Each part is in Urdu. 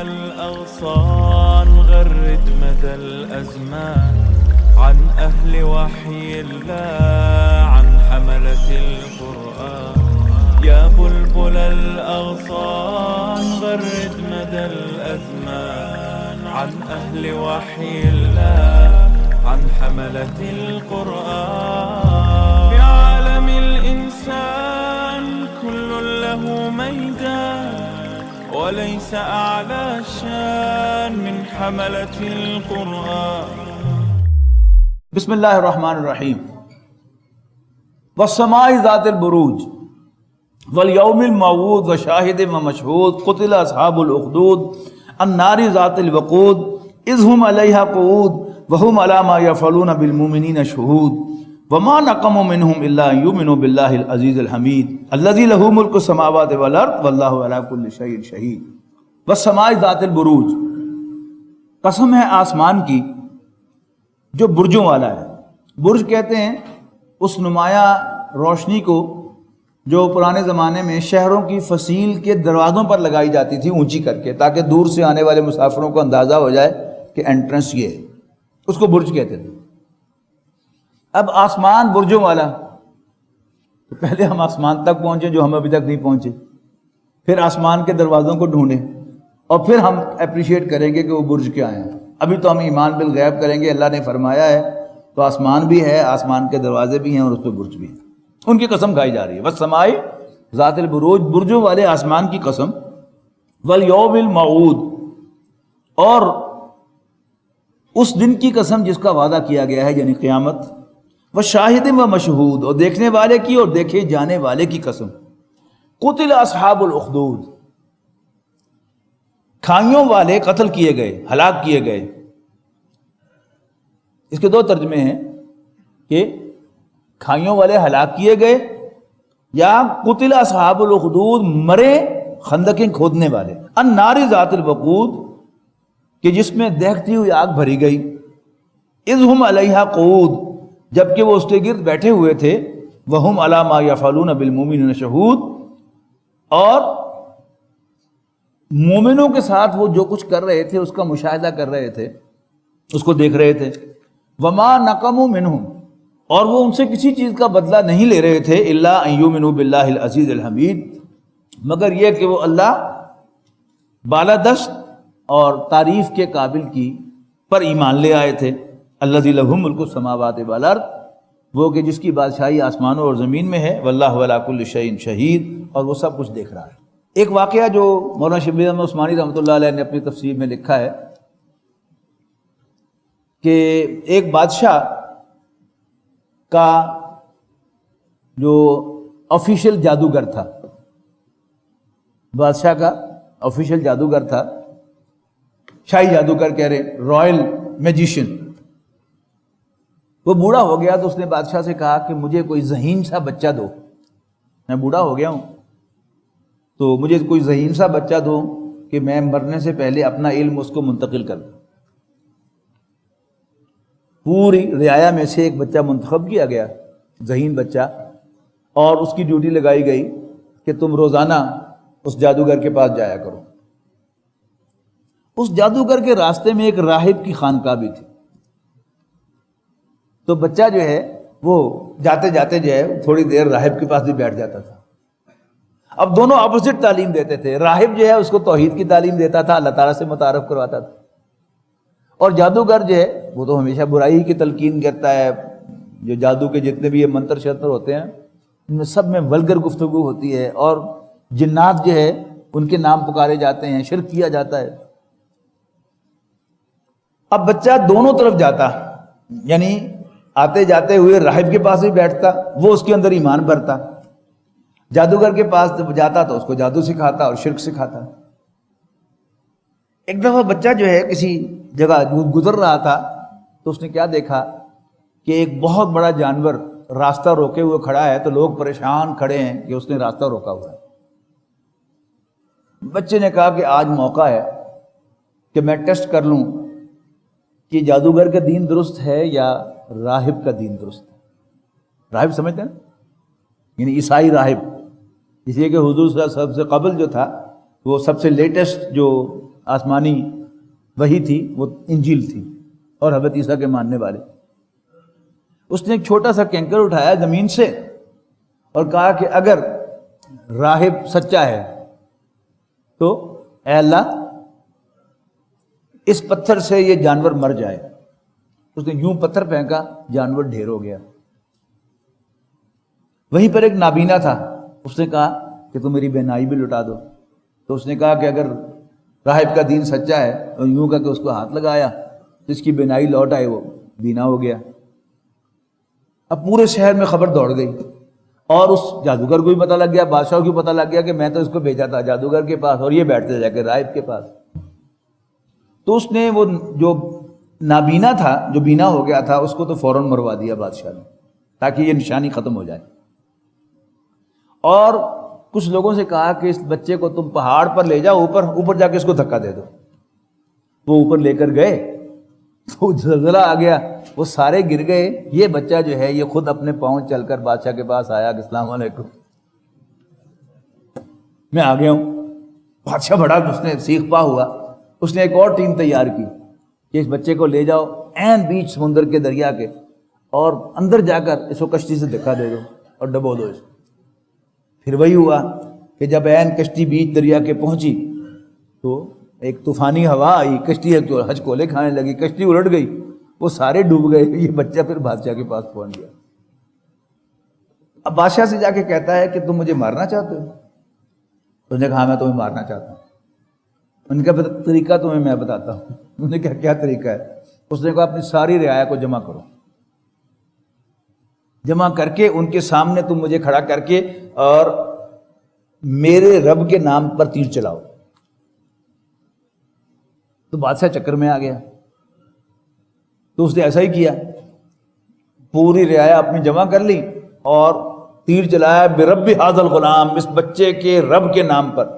الأغصان غرد مدى الأزمان عن أهل وحي الله عن حملة القرآن يا بلبل الأغصان غرد مدى الأزمان عن أهل وحي الله عن حملة القرآن في عالم الإنسان كل له ميدان وليس أعلى شان من حملة القرآن. بسم اللہ الرحمن الرحیم. والسماء ذات البروج والیوم الموعود وشاہد ومشہود قتل اصحاب الاخدود النار ذات الوقود اذ هم علیہا قعود وهم علی ما یفعلون بالمؤمنین شہود وما نقموا منهم الا ان یؤمنوا باللہ العزیز الحمید الذی لہ ملک السماوات والارض واللہ علی کل شیء شہید. والسماء ذات البروج، قسم ہے آسمان کی جو برجوں والا ہے. برج کہتے ہیں اس نمایاں روشنی کو جو پرانے زمانے میں شہروں کی فصیل کے دروازوں پر لگائی جاتی تھی اونچی کر کے، تاکہ دور سے آنے والے مسافروں کو اندازہ ہو جائے کہ انٹرنس یہ ہے. اس کو برج کہتے تھے. اب آسمان برجوں والا، تو پہلے ہم آسمان تک پہنچے جو ہم ابھی تک نہیں پہنچے، پھر آسمان کے دروازوں کو ڈھونڈیں اور پھر ہم اپریشیٹ کریں گے کہ وہ برج کیا ہیں. ابھی تو ہم ایمان بالغیب کریں گے. اللہ نے فرمایا ہے تو آسمان بھی ہے، آسمان کے دروازے بھی ہیں اور اس پہ برج بھی ہیں. ان کی قسم کھائی جا رہی ہے. والسماء ذات البروج، برجوں والے آسمان کی قسم. والیوم الموعود، اور اس دن کی قسم جس کا وعدہ کیا گیا ہے یعنی قیامت. وشاہد ومشہود، اور دیکھنے والے کی اور دیکھے جانے والے کی قسم. قتل اصحاب الاخدود، کھائیوں والے قتل کیے گئے، ہلاک کیے گئے. اس کے دو ترجمے ہیں کہ کھائیوں والے ہلاک کیے گئے یا قتل اصحاب الاخدود، مرے خندقیں کھودنے والے. النار ذات الوقود، کہ جس میں دہکتی ہوئی آگ بھری گئی. اذ ہم علیہا قعود، جبکہ وہ اس کے گرد بیٹھے ہوئے تھے. وہم علی ما یفعلون بالمؤمنین شہود، اور مومنوں کے ساتھ وہ جو کچھ کر رہے تھے اس کا مشاہدہ کر رہے تھے، اس کو دیکھ رہے تھے. وما نقموا منہم، اور وہ ان سے کسی چیز کا بدلہ نہیں لے رہے تھے. الا ان یؤمنوا باللہ العزیز الحمید، مگر یہ کہ وہ اللہ بالادست اور تعریف کے قابل کی پر ایمان لے آئے تھے. الذی لہ ملک السماوات والارض، وہ کہ جس کی بادشاہی آسمانوں اور زمین میں ہے. واللہ علی کل شیء شہید، اور وہ سب کچھ دیکھ رہا ہے. ایک واقعہ جو مولانا شبیر احمد عثمانی رحمۃ اللہ علیہ نے اپنی تفسیر میں لکھا ہے کہ ایک بادشاہ کا جو آفیشیل جادوگر تھا، بادشاہ کا آفیشیل جادوگر تھا، شاہی جادوگر کہہ رہے، رائل میجیشین. وہ بوڑھا ہو گیا تو اس نے بادشاہ سے کہا کہ مجھے کوئی ذہین سا بچہ دو، میں بوڑھا ہو گیا ہوں تو مجھے کوئی ذہین سا بچہ دو کہ میں مرنے سے پہلے اپنا علم اس کو منتقل کر دوں. پوری رعایا میں سے ایک بچہ منتخب کیا گیا، ذہین بچہ، اور اس کی ڈیوٹی لگائی گئی کہ تم روزانہ اس جادوگر کے پاس جایا کرو. اس جادوگر کے راستے میں ایک راہب کی خانقاہ بھی تھی. تو بچہ جو ہے وہ جاتے جاتے جو ہے تھوڑی دیر راہب کے پاس بھی بیٹھ جاتا تھا. اب دونوں اپوزٹ تعلیم دیتے تھے. راہب جو ہے اس کو توحید کی تعلیم دیتا تھا، اللہ تعالیٰ سے متعارف کرواتا تھا، اور جادوگر جو ہے وہ تو ہمیشہ برائی کی تلقین کرتا ہے. جو جادو کے جتنے بھی یہ منتر شتر ہوتے ہیں ان میں سب میں ولگر گفتگو ہوتی ہے، اور جنات جو ہے ان کے نام پکارے جاتے ہیں، شرک کیا جاتا ہے. اب بچہ دونوں طرف جاتا، یعنی آتے جاتے ہوئے راہب کے پاس بھی بیٹھتا، وہ اس کے اندر ایمان بھرتا. جادوگر کے پاس جب جاتا تو اس کو جادو سکھاتا اور شرک سکھاتا. ایک دفعہ بچہ جو ہے کسی جگہ گزر رہا تھا تو اس نے کیا دیکھا کہ ایک بہت بڑا جانور راستہ روکے ہوئے کھڑا ہے، تو لوگ پریشان کھڑے ہیں کہ اس نے راستہ روکا ہوا ہے. بچے نے کہا کہ آج موقع ہے کہ میں ٹیسٹ کر لوں کہ جادوگر کا دین درست ہے یا راہب کا دین درست ہے. راہب سمجھتے ہیں نا، یعنی عیسائی راہب، اس لیے کہ حضور صلی اللہ علیہ وسلم سے قبل جو تھا وہ سب سے لیٹسٹ جو آسمانی وحی تھی وہ انجیل تھی اور حضرت عیسیٰ کے ماننے والے. اس نے ایک چھوٹا سا کینکر اٹھایا زمین سے اور کہا کہ اگر راہب سچا ہے تو اے اللہ اس پتھر سے یہ جانور مر جائے. اس نے یوں پتھر پھینکا، جانور ڈھیر ہو گیا. وہیں پر ایک نابینا تھا، اس نے کہا کہ تم میری بینائی بھی لٹا دو. تو اس نے کہا کہ اگر راہب کا دین سچا ہے اور یوں کہا کہ اس کو ہاتھ لگایا تو اس کی بینائی لوٹ آئی، وہ بینا ہو گیا. اب پورے شہر میں خبر دوڑ گئی اور اس جادوگر کو بھی پتہ لگ گیا، بادشاہ کو بھی پتہ لگ گیا کہ میں تو اس کو بھیجا تھا جادوگر کے پاس اور یہ بیٹھتے جا کے راہب کے پاس. تو اس نے وہ جو نابینا تھا، جو بینا ہو گیا تھا، اس کو تو فوراً مروا دیا بادشاہ نے تاکہ یہ نشانی ختم ہو جائے. اور کچھ لوگوں سے کہا کہ اس بچے کو تم پہاڑ پر لے جاؤ، اوپر جا کے اس کو دھکا دے دو. وہ اوپر لے کر گئے تو زلزلہ آ گیا، وہ سارے گر گئے. یہ بچہ جو ہے یہ خود اپنے پاؤں چل کر بادشاہ کے پاس آیا کہ السلام علیکم میں آ گیا ہوں. بادشاہ بڑا اس نے سیخ پا ہوا. اس نے ایک اور ٹیم تیار کی کہ اس بچے کو لے جاؤ عین بیچ سمندر کے دریا کے اور اندر جا کر اس کو کشتی سے دھکا دے دو اور ڈبو دو اس کو. پھر وہی ہوا کہ جب عین کشتی بیچ دریا کے پہنچی تو ایک طوفانی ہوا آئی، کشتی ہچکولے کھانے لگی، کشتی الٹ گئی، وہ سارے ڈوب گئے. یہ بچہ پھر بادشاہ کے پاس پہنچ گیا. اب بادشاہ سے جا کے کہتا ہے کہ تم مجھے مارنا چاہتے ہو؟ اس نے کہا میں تمہیں مارنا چاہتا ہوں. ان کا طریقہ تمہیں میں بتاتا ہوں. انہوں نے کہا کیا طریقہ ہے؟ اس نے کہا اپنی ساری رعایا کو جمع کرو، جمع کر کے ان کے سامنے تم مجھے کھڑا کر کے اور میرے رب کے نام پر تیر چلاؤ. تو بادشاہ چکر میں آ گیا. تو اس نے ایسا ہی کیا، پوری رعایا اپنی جمع کر لی اور تیر چلایا برب ھذا الغلام، اس بچے کے رب کے نام پر.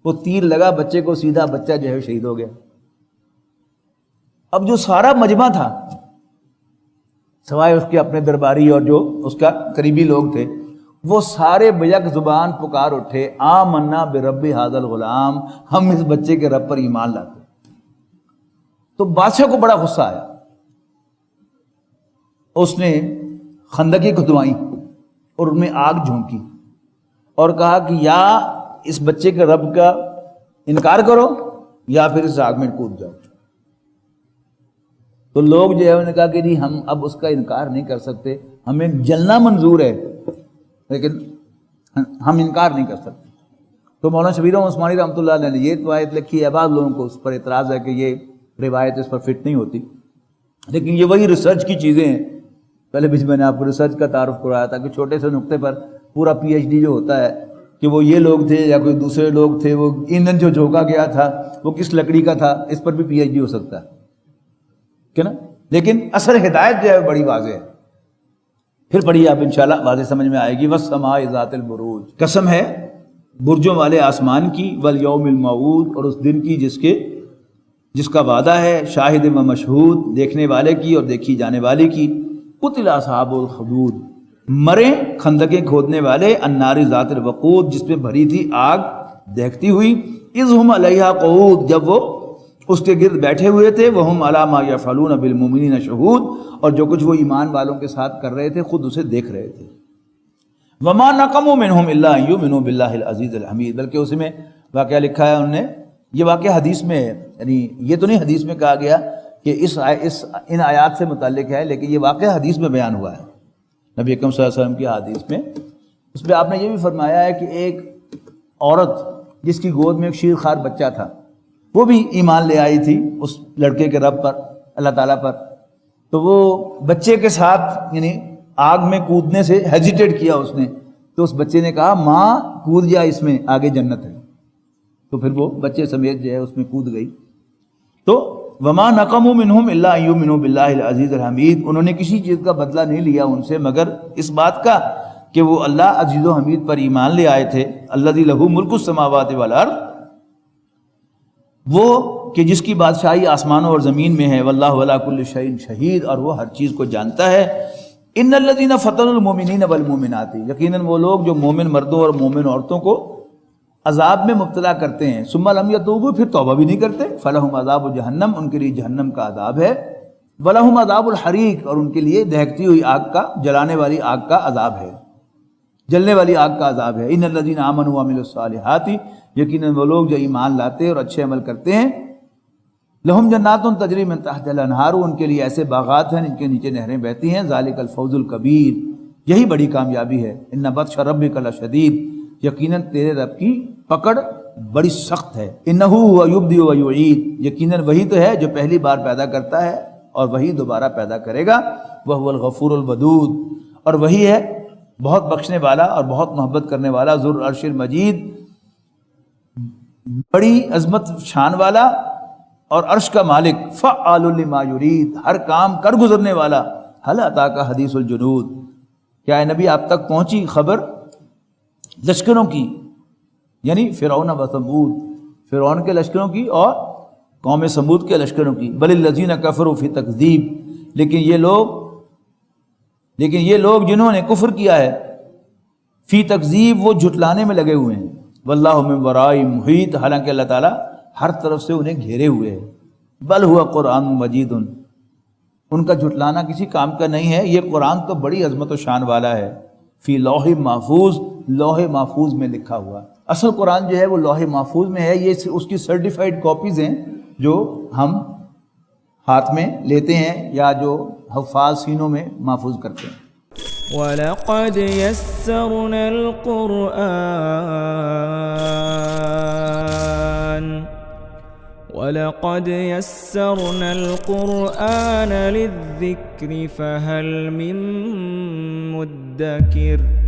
وہ تیر لگا بچے کو سیدھا، بچہ جو ہے شہید ہو گیا. اب جو سارا مجمع تھا سوائے اس کے اپنے درباری اور جو اس کا قریبی لوگ تھے، وہ سارے بیک زبان پکار اٹھے آمنا برب ھذا الغلام، ہم اس بچے کے رب پر ایمان لاتے. تو بادشاہ کو بڑا غصہ آیا. اس نے خندقیں کھدوائیں اور ان میں آگ جھونکی اور کہا کہ یا اس بچے کے رب کا انکار کرو یا پھر اس آگ میں کود جاؤ. تو لوگ جو ہے انہوں نے کہا کہ نہیں، ہم اب اس کا انکار نہیں کر سکتے، ہمیں جلنا منظور ہے لیکن ہم انکار نہیں کر سکتے. تو مولانا شبیر احمد عثمانی رحمۃ اللہ علیہ نے یہ روایت لکھی ہے. بعض لوگوں کو اس پر اعتراض ہے کہ یہ روایت اس پر فٹ نہیں ہوتی، لیکن یہ وہی ریسرچ کی چیزیں ہیں. پہلے بھی میں نے آپ کو ریسرچ کا تعارف کرایا تھا کہ چھوٹے سے نقطے پر پورا پی ایچ ڈی جو ہوتا ہے کہ وہ یہ لوگ تھے یا کوئی دوسرے لوگ تھے، وہ ایندھن جو جھونکا گیا تھا وہ کس لکڑی کا تھا، اس پر بھی پی ایچ ڈی ہو سکتا ہے کہ نا. لیکن اصل ہدایت جو ہے بڑی واضح ہے. پھر پڑھیے آپ انشاءاللہ واضح سمجھ میں آئے گی. والسماء ذات البروج، قسم ہے برجوں والے آسمان کی، والیوم الموعود، اور اس دن کی جس کا وعدہ ہے، شاہد و مشہود، دیکھنے والے کی اور دیکھی جانے والے کی. قتل اصحاب الخدود، مرے خندقیں کھودنے والے، النار ذات الوقود، جس میں بھری تھی آگ دیکھتی ہوئی، اذ ہم علیہا قعود، جب وہ اس کے گرد بیٹھے ہوئے تھے، وہم علی ما یفعلون بالمؤمنین شہود، اور جو کچھ وہ ایمان والوں کے ساتھ کر رہے تھے خود اسے دیکھ رہے تھے. وما نقموا منہم الا ان یؤمنوا باللہ العزیز الحمید، بلکہ اس میں واقعہ لکھا ہے انہوں نے، یہ واقعہ حدیث میں ہے، یعنی یہ تو نہیں حدیث میں کہا گیا کہ ان آیات سے متعلق ہے، لیکن یہ واقعہ حدیث میں بیان ہوا ہے نبی اکرم صلی اللہ علیہ وسلم کی حدیث میں. اس میں آپ نے یہ بھی فرمایا ہے کہ ایک عورت جس کی گود میں ایک شیر خوار بچہ تھا، وہ بھی ایمان لے آئی تھی اس لڑکے کے رب پر، اللہ تعالیٰ پر. تو وہ بچے کے ساتھ یعنی آگ میں کودنے سے ہیزیٹیٹ کیا اس نے، تو اس بچے نے کہا ماں کود جا، اس میں آگے جنت ہے. تو پھر وہ بچے سمیت جو ہے اس میں کود گئی. تو وما نقموا منہم الا ان یؤمنوا باللہ العزیز الحمید، انہوں نے کسی چیز کا بدلہ نہیں لیا ان سے مگر اس بات کا کہ وہ اللہ عزیز و حمید پر ایمان لے آئے تھے. الذی لہ ملک السماوات والارض، وہ کہ جس کی بادشاہی آسمانوں اور زمین میں ہے، واللہ علی کل شیء شہید، اور وہ ہر چیز کو جانتا ہے. ان الذین فتنوا المؤمنین والمؤمنات، یقیناً وہ لوگ جو مومن مردوں اور مومن عورتوں کو عذاب میں مبتلا کرتے ہیں، ثم لم یتوبوا، پھر توبہ بھی نہیں کرتے، فلہم عذاب جہنم، ان کے لیے جہنم کا عذاب ہے، ولہم عذاب الحریق، اور ان کے لیے دہکتی ہوئی آگ کا، جلانے والی آگ کا عذاب ہے، جلنے والی آگ کا عذاب ہے۔ ان الذین آمنوا وعملوا الصالحات، یقیناً وہ لوگ جو ایمان لاتے اور اچھے عمل کرتے ہیں، لہم جنات تجری من تحتها الانہار، ان کے لیے ایسے باغات ہیں جن کے نیچے نہریں بہتی ہیں، ذالک الفوز الکبیر، یہی بڑی کامیابی ہے۔ ان بطش ربک لشدید، یقیناً تیرے رب کی پکڑ بڑی سخت ہے۔ انہ هو یبدئ و یعید، یقیناً وہی تو ہے جو پہلی بار پیدا کرتا ہے اور وہی دوبارہ پیدا کرے گا۔ وہو الغفور الودود، اور وہی ہے بہت بخشنے والا اور بہت محبت کرنے والا، ذو العرش المجید، بڑی عظمت شان والا اور عرش کا مالک، فعال لما یرید، ہر کام کر گزرنے والا۔ هل اتاک حدیث الجنود، کیا اے نبی آپ تک پہنچی خبر لشکروں کی، یعنی فرعون و ثمود، فرعون کے لشکروں کی اور قوم سمود کے لشکروں کی۔ بل الذین کفروا فی تکذیب، لیکن یہ لوگ جنہوں نے کفر کیا ہے، فی تکذیب، وہ جھٹلانے میں لگے ہوئے ہیں، واللہ من ورائہم محیط، حالانکہ اللہ تعالیٰ ہر طرف سے انہیں گھیرے ہوئے ہے۔ بل ہوا قرآن مجید، ان کا جھٹلانا کسی کام کا نہیں ہے، یہ قرآن تو بڑی عظمت و شان والا ہے، فی لوح محفوظ، لوح محفوظ میں لکھا ہوا۔ اصل قرآن جو ہے وہ لوح محفوظ میں ہے، یہ اس کی سرٹیفائڈ کاپیز ہیں جو ہم ہاتھ میں لیتے ہیں یا جو حفاظ سینوں میں محفوظ کرتے ہیں۔ وَلَقَدْ يَسَّرْنَا الْقُرْآنَ لِلذِّكْرِ فَهَلْ مِن مُّدَّكِرٍ